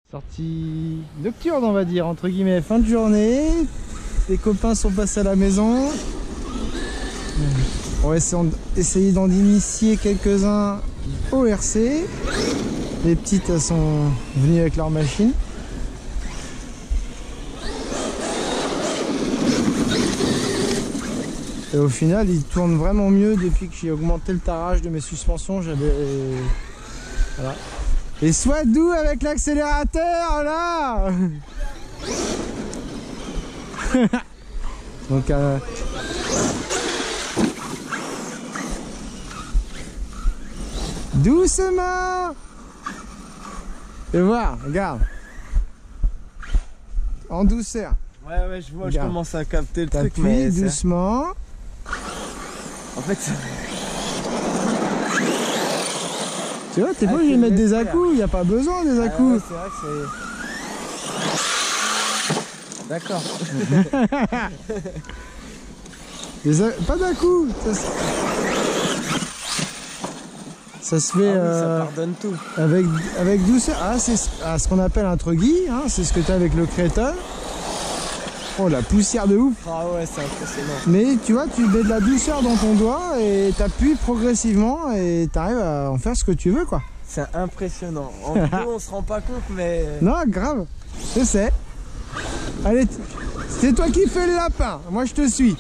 Sortie nocturne, on va dire, entre guillemets, fin de journée. Les copains sont passés à la maison. On va essayer d'en initier quelques-uns au RC. Les petites, elles sont venues avec leur machine. Et au final, il tourne vraiment mieux depuis que j'ai augmenté le tarage de mes suspensions. Voilà. Et sois doux avec l'accélérateur, là. Donc doucement. Et voir, regarde. En douceur. Ouais, je vois, regarde. Je commence à capter le truc, mais doucement. En fait, tu vois, t'es pas obligé de mettre des à-coups, il n'y a pas besoin des à-coups. C'est vrai que c'est... D'accord. Pas d'à-coups. Ça se fait ça pardonne tout. Avec douceur. Ah, c'est ce qu'on appelle un truggy, hein, c'est ce que tu as avec le Créton. Oh, la poussière de ouf. Ah ouais, c'est impressionnant. Mais tu vois, tu mets de la douceur dans ton doigt et t'appuies progressivement et t'arrives à en faire ce que tu veux, quoi. C'est impressionnant. En vidéo, on se rend pas compte, mais... Non, grave. Je sais. Allez, c'est toi qui fais le lapin. Moi, je te suis.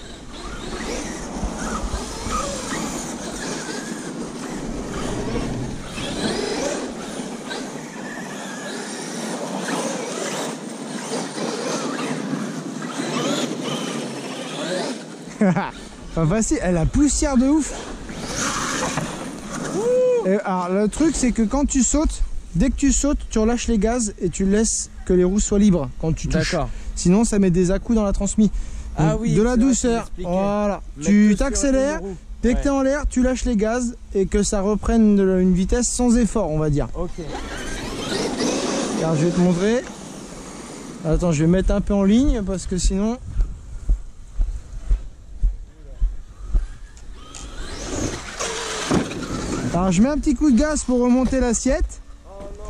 Pas facile, elle a poussière de ouf. Et alors le truc c'est que quand tu sautes, dès que tu sautes, tu relâches les gaz et tu laisses que les roues soient libres quand tu touches. D'accord. Sinon ça met des à-coups dans la transmise. Ah oui, de la douceur. Voilà. Tu t'accélères, dès que tu es en l'air, tu lâches les gaz et que ça reprenne une vitesse sans effort, on va dire. Ok. Alors je vais te montrer. Attends, je vais mettre un peu en ligne parce que sinon... Alors je mets un petit coup de gaz pour remonter l'assiette. Oh non.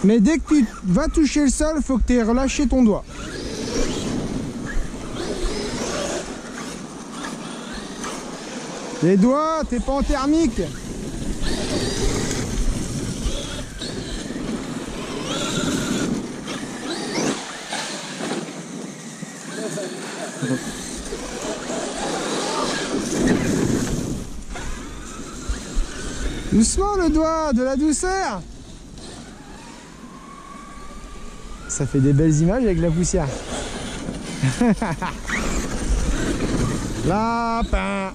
Mais dès que tu vas toucher le sol, il faut que tu aies relâché ton doigt. Les doigts, t'es pas en thermique. Doucement le doigt, de la douceur. Ça fait des belles images avec la poussière. Lapin.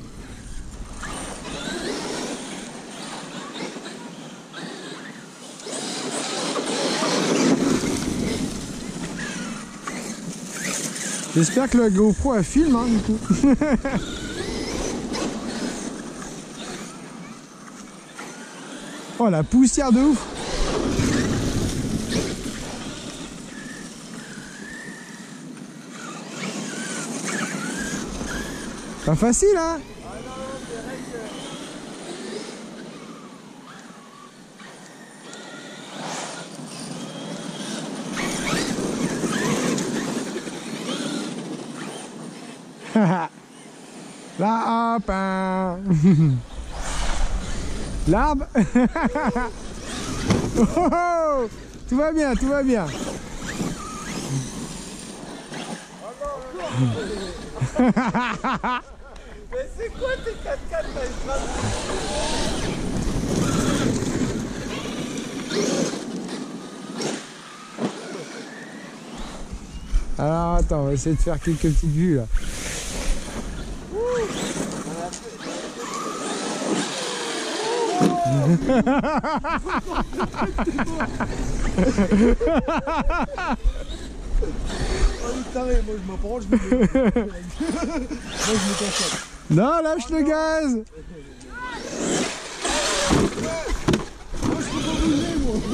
J'espère que le GoPro elle filme, hein, du coup. Oh, la poussière de ouf. Pas facile, hein. Ah non, c'est vrai que... Lapin. L'arbre. Oh, oh, tout va bien, tout va bien. Mais c'est quoi tes 4x4 là? Alors attends, on va essayer de faire quelques petites vues là. Non, lâche le gaz.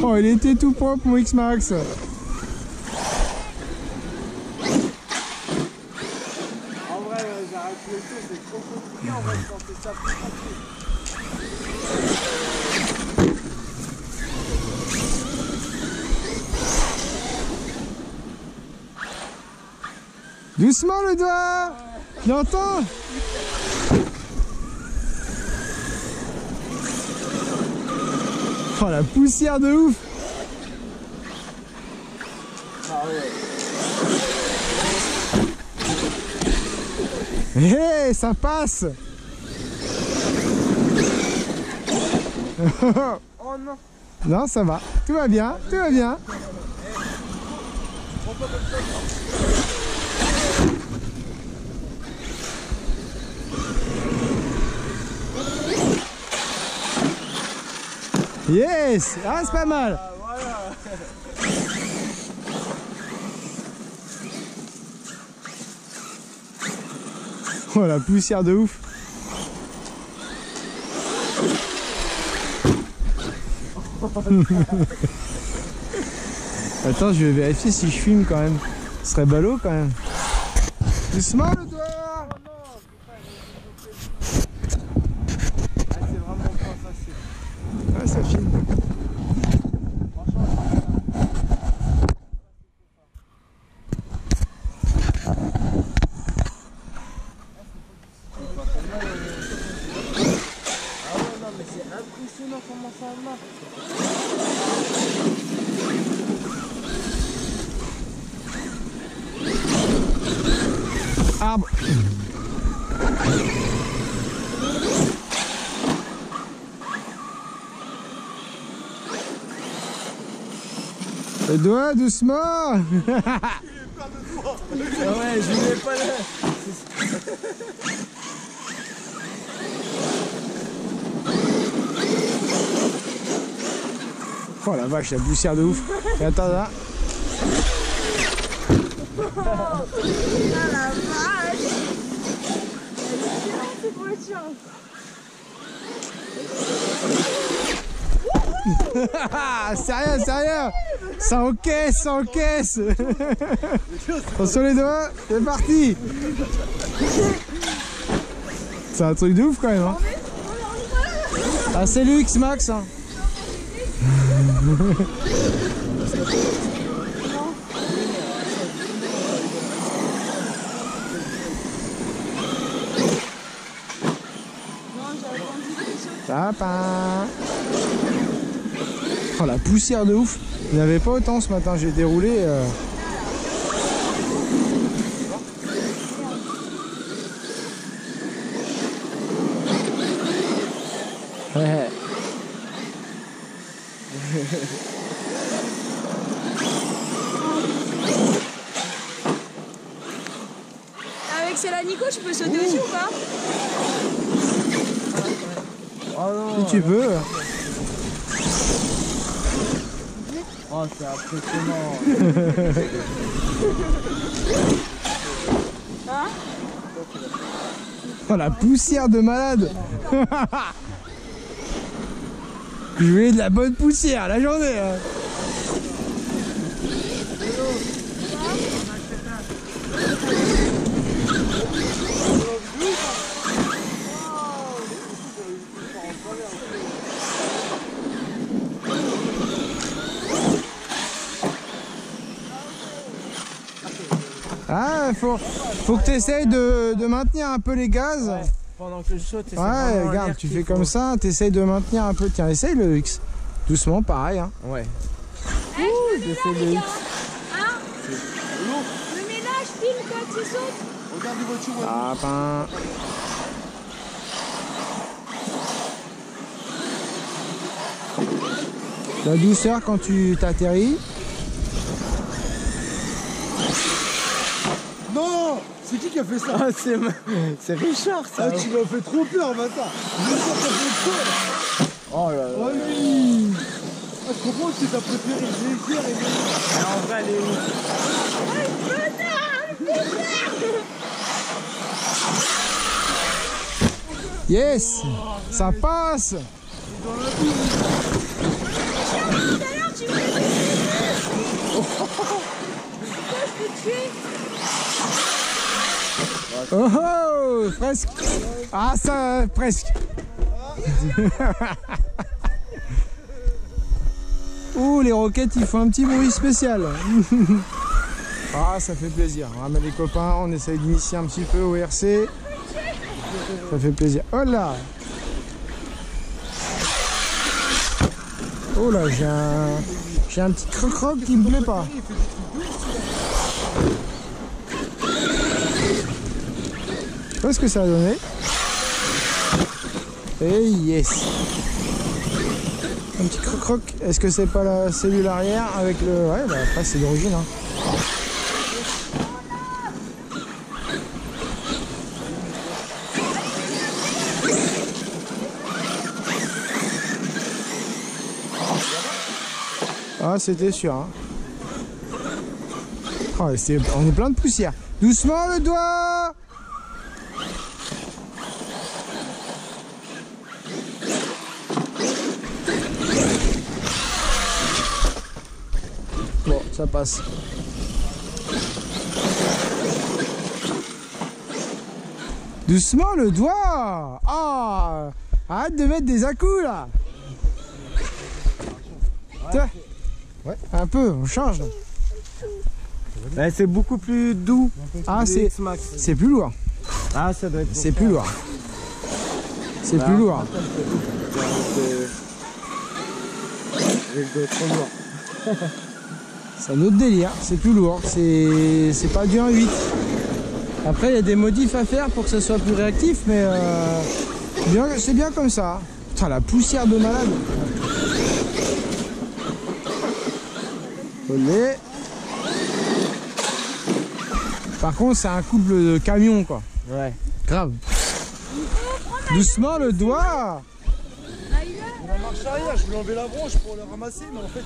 Oh, il était tout propre mon X-Max. En vrai, j'arrête le tout, c'est trop compliqué en vrai de penser ça plus facile. Doucement le doigt. Tu entends? Oh la poussière de ouf. Hé, hey, ça passe. Oh non. Non, ça va. Tout va bien, tout va bien. Yes. Ah, c'est pas mal. Oh la poussière de ouf. Attends, je vais vérifier si je filme quand même. Ce serait ballot quand même. Doucement le doigt. Ah, c'est vraiment pas facile. Ouais, ça filme. Impressionnant comment ça marche. Arbre. Le doigt, doucement. Ah ouais, je voulais pas là. Oh la vache, la poussière de ouf. Et attends là. Ah la vache! Cette voiture! Sérieux, sérieux. Ça encaisse, ça encaisse. Attention les doigts, c'est parti. C'est un truc de ouf quand même hein. Ah c'est luxe Max hein. Papa. Oh la poussière de ouf. Il n'y avait pas autant ce matin, j'ai déroulé. Ouais. Avec celle-là Nico, tu peux sauter dessus ou pas? Oh non. Si tu veux. Oh, c'est impressionnant. Hein? Oh la poussière de malade. Je voulais de la bonne poussière la journée hein. Ah, faut que tu essayes de maintenir un peu les gaz. Ouais, pendant que je saute, c'est Ouais, regarde, tu fais comme ça, tu essayes de maintenir un peu. Tiens, essaye le X. Doucement, pareil. Hein. Ouais. J'essaie le X. Hein? Le ménage filme quand tu sautes. Regarde les voitures. Ah, ben. La douceur quand tu t'atterris. Non! C'est qui a fait ça? Ah, c'est Richard ça! Ah, tu m'as fait trop peur, bâtard! Richard t'a fait peur! Oh là là! Oh oui! Ah, je comprends que c'est ta préférée légère et mais en vrai, elle est où? Yes! Ça passe! Tout à l'heure, tu m'as tué. Oh oh! Presque! Ah, ça, presque! Ouh, les roquettes, ils font un petit bruit spécial! Ah, ça fait plaisir. On ramène les copains, on essaye d'initier un petit peu au RC. Ça fait plaisir. Oh là! Oh là, j'ai un petit croc-croc qui me plaît pas. Je sais pas ce que ça a donné. Et yes! Un petit croc-croc. Est-ce que c'est pas la cellule arrière avec le... Ouais, bah après c'est d'origine. Hein. Ah, c'était sûr. Hein. Oh, on est plein de poussière. Doucement le doigt! Bon, ça passe. Doucement le doigt! Ah! Arrête de mettre des à-coups là! Ouais, un peu, on change. Ouais, c'est beaucoup plus doux. Ah, c'est plus lourd. Ah, ça doit être. C'est plus lourd. C'est plus lourd. C'est un autre délire, c'est plus lourd. C'est pas du 1.8. Après, il y a des modifs à faire pour que ça soit plus réactif, mais c'est bien comme ça. Putain, la poussière de malade. Olé. Par contre, c'est un couple de camions, quoi. Ouais. Grave. Doucement le doigt. On a marche arrière, je voulais enlever la branche pour le ramasser, mais en fait.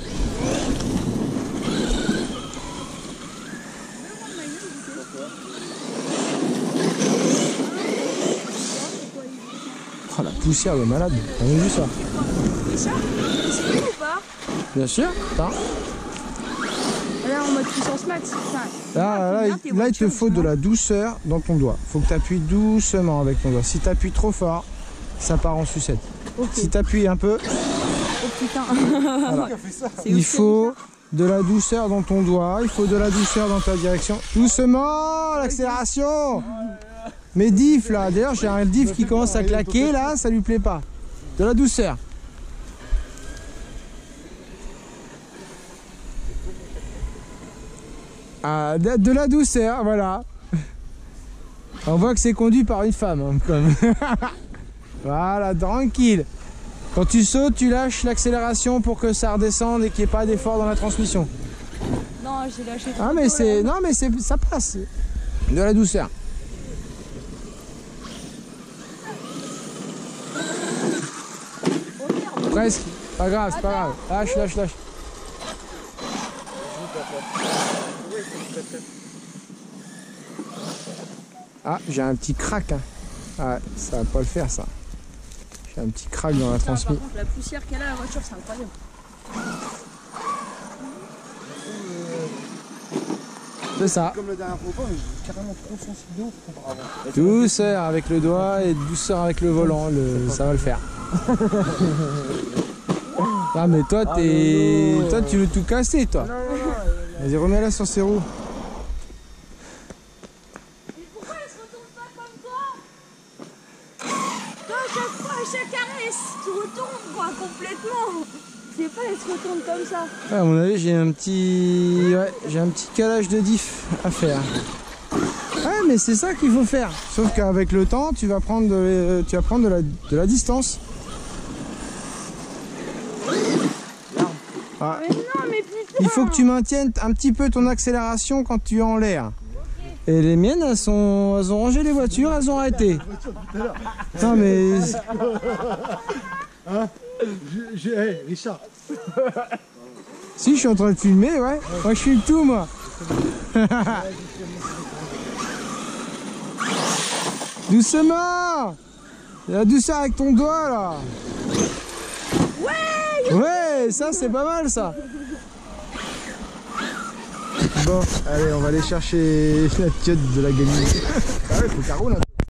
Oh, la poussière de malade. T'as vu ça? Ça, c'est fait ou pas? Bien sûr. Attends. Là, en mode puissance max. Là, il te faut de la douceur dans ton doigt. Faut que tu appuies doucement avec ton doigt. Si tu appuies trop fort, ça part en sucette. Okay. Si tu appuies un peu, oh putain. Voilà. Il faut de la douceur dans ton doigt, il faut de la douceur dans ta direction. Doucement, l'accélération. Mes diffs là, d'ailleurs j'ai un diff qui commence à claquer là, ça lui plaît pas. De la douceur. Ah, de la douceur, voilà. On voit que c'est conduit par une femme. Hein, comme. Voilà, tranquille. Quand tu sautes, tu lâches l'accélération pour que ça redescende et qu'il n'y ait pas d'effort dans la transmission. Non, j'ai lâché. Ah mais c'est, non mais c'est, ça passe. De la douceur. Presque. Pas grave, c'est pas grave. Lâche, lâche, lâche. Ah, j'ai un petit crack. Hein. Ah, ça va pas le faire ça. J'ai un petit crack dans la transmission. Par contre, la poussière qu'elle a la voiture, c'est incroyable. C'est ça. Comme la dernière fois, j'ai carrément trop sensible d'eau auparavant. Douceur avec le doigt et douceur avec le volant, ça va le faire. Ah mais toi, toi tu veux tout casser toi. Vas-y, remets-la sur ses roues. Mais pourquoi elle se retourne pas comme toi? Toi, à chaque fois, à chaque arrêt, tu retournes quoi, complètement. Je sais pas, elle se retourne comme ça. À mon avis, j'ai un petit calage de diff à faire. Ouais, mais c'est ça qu'il faut faire. Sauf qu'avec le temps, tu vas prendre de la distance. Ah. Mais non, mais putain. Il faut que tu maintiennes un petit peu ton accélération quand tu es en l'air. Et les miennes, elles ont rangé les voitures, elles ont arrêté. Non mais... Hein? Hey, Richard. Si, je suis en train de filmer, ouais. Moi, je filme tout, moi. Doucement. La douceur avec ton doigt, là. Ouais, ça, c'est pas mal, ça. Bon, allez, on va aller chercher la tiote de la gamine. Ah ouais, faut qu'elle roule, hein.